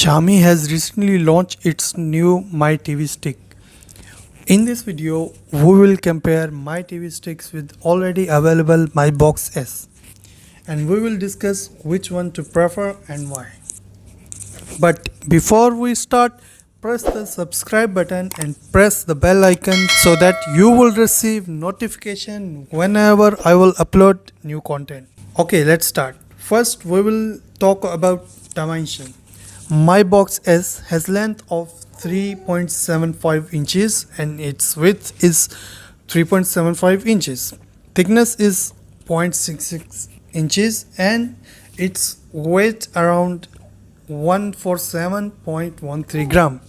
Xiaomi has recently launched its new My TV stick. In this video, we will compare My TV sticks with already available My Box S, and we will discuss which one to prefer and why. But before we start, press the subscribe button and press the bell icon so that you will receive notification whenever I will upload new content. Okay, let's start. First, we will talk about dimension. My Box S has length of 3.75 inches and its width is 3.75 inches. Thickness is 0.66 inches and its weight around 147.13 gram,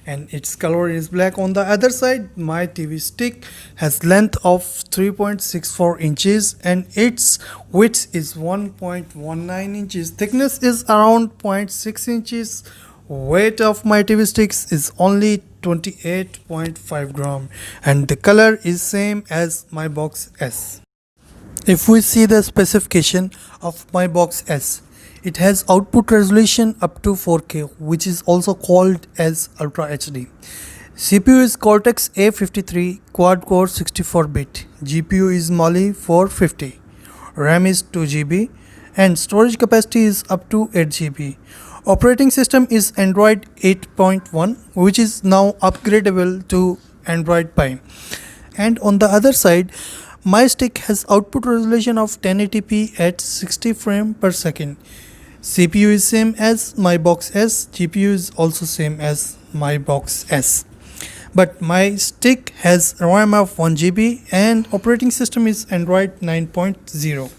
and its color is black. On the other side, my TV stick has length of 3.64 inches and its width is 1.19 inches. Thickness is around 0.6 inches. Weight of my TV sticks is only 28.5 gram and the color is same as my Box S. If we see the specification of my Box S, it has output resolution up to 4K, which is also called as Ultra HD. CPU is Cortex A53 quad-core 64-bit. GPU is Mali 450. RAM is 2GB and storage capacity is up to 8GB. Operating system is Android 8.1, which is now upgradable to Android Pie. And on the other side, my stick has output resolution of 1080p at 60 frames per second. CPU is same as my Box S, GPU is also same as my Box S. But my stick has RAM of 1GB and operating system is Android 9.0.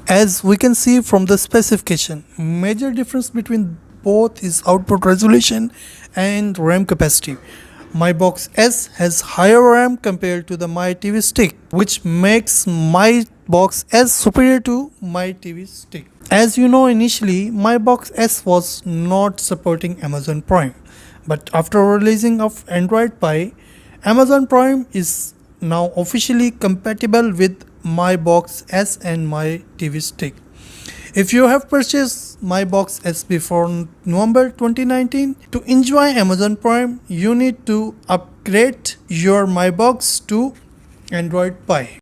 As we can see from the specification, major difference between both is output resolution and RAM capacity. My Box S has higher RAM compared to the My TV stick, which makes my Box S superior to my TV stick. As you know, initially my Box S was not supporting Amazon Prime, but after releasing of Android Pie, Amazon Prime is now officially compatible with my Box S and my TV stick. If you have purchased my Box S before November 2019, to enjoy Amazon Prime, you need to upgrade your My Box to Android Pie.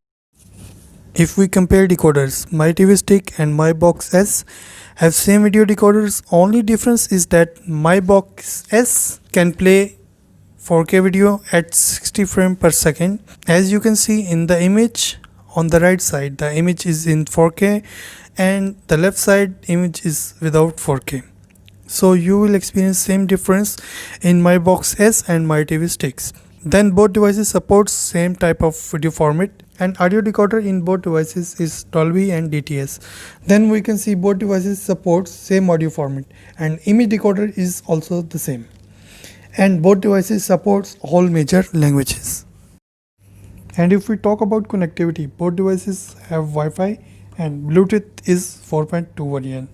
If we compare decoders, my TV stick and my Box S have same video decoders. Only difference is that my Box S can play 4K video at 60 frames per second. As you can see in the image on the right side, the image is in 4K and the left side image is without 4K. So you will experience same difference in my Box S and my TV sticks. Then both devices support same type of video format, and audio decoder in both devices is Dolby and DTS. Then we can see both devices support same audio format, and image decoder is also the same. And both devices supports all major languages. And if we talk about connectivity, both devices have Wi-Fi and Bluetooth is 4.2 variant.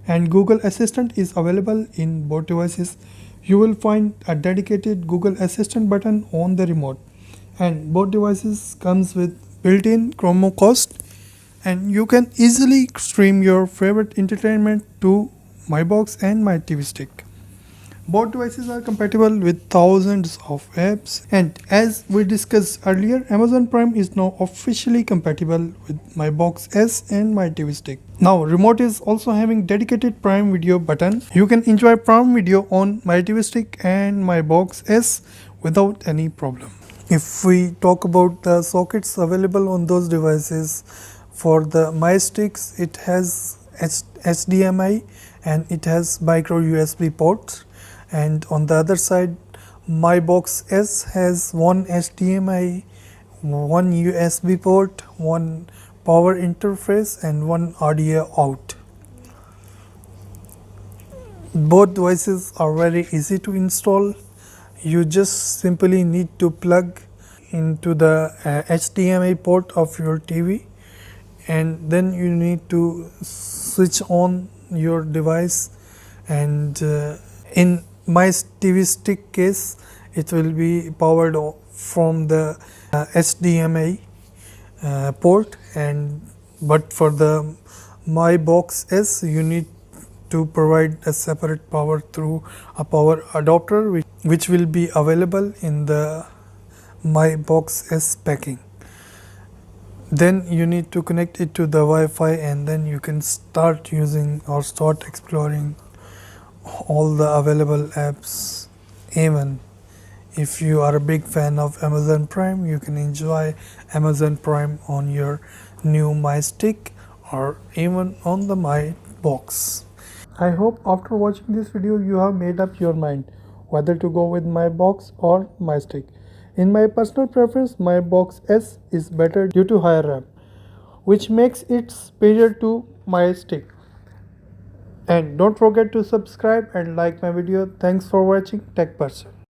And Google Assistant is available in both devices. You will find a dedicated Google Assistant button on the remote, and both devices comes with built-in Chromecast, and you can easily stream your favorite entertainment to my Box and my TV stick. Both devices are compatible with thousands of apps, and as we discussed earlier, Amazon Prime is now officially compatible with my Box S and my TV stick. Now remote is also having dedicated Prime Video button. You can enjoy Prime Video on my TV stick and my Box S without any problem. If we talk about the sockets available on those devices, for the my sticks it has HDMI and it has micro USB ports. And on the other side, my Box S has one HDMI, one USB port, one power interface and one audio out. Both devices are very easy to install. You just simply need to plug into the HDMI port of your TV, and then you need to switch on your device, and in my TV stick case it will be powered from the HDMI port, and but for the my Box S you need to provide a separate power through a power adapter which will be available in the My Box S packing. Then you need to connect it to the Wi-Fi, and then you can start using or start exploring all the available apps. Even if you are a big fan of Amazon Prime, you can enjoy Amazon Prime on your new My Stick or even on the My Box. I hope after watching this video you have made up your mind whether to go with My Box or My Stick. In my personal preference, My Box S is better due to higher RAM, which makes it superior to My Stick. And don't forget to subscribe and like my video. Thanks for watching Tech Person.